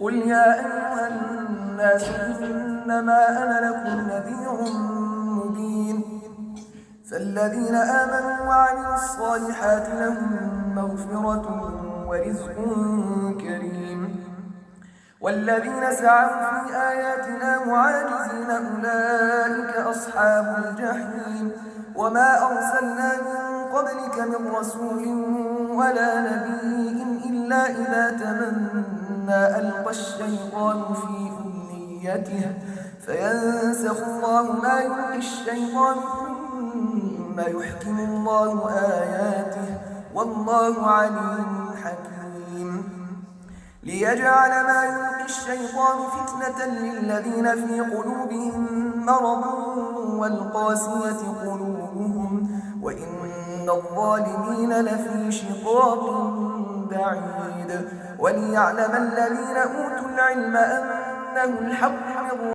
قل يا أيها الناس إنما أنا لكم نذير مبين فالذين آمنوا وعملوا الصالحات لهم مغفرة ورزق كريم والذين سعوا في آياتنا معاجزين أولئك أصحاب الجحيم وما أرسلنا من قبلك من رسول ولا نبي إلا إذا تمنى ألقى الشيطان في أمنيته فينسخ الله ما يلقي الشيطان ثم يحكم الله آياته والله عليم حكيم ليجعل ما يلقي الشيطان فتنة للذين في قلوبهم مرض والقاسية قلوبهم وإن الظالمين لفي شقاق بعيد وليعلم الذين أوتوا العلم أنه الحق من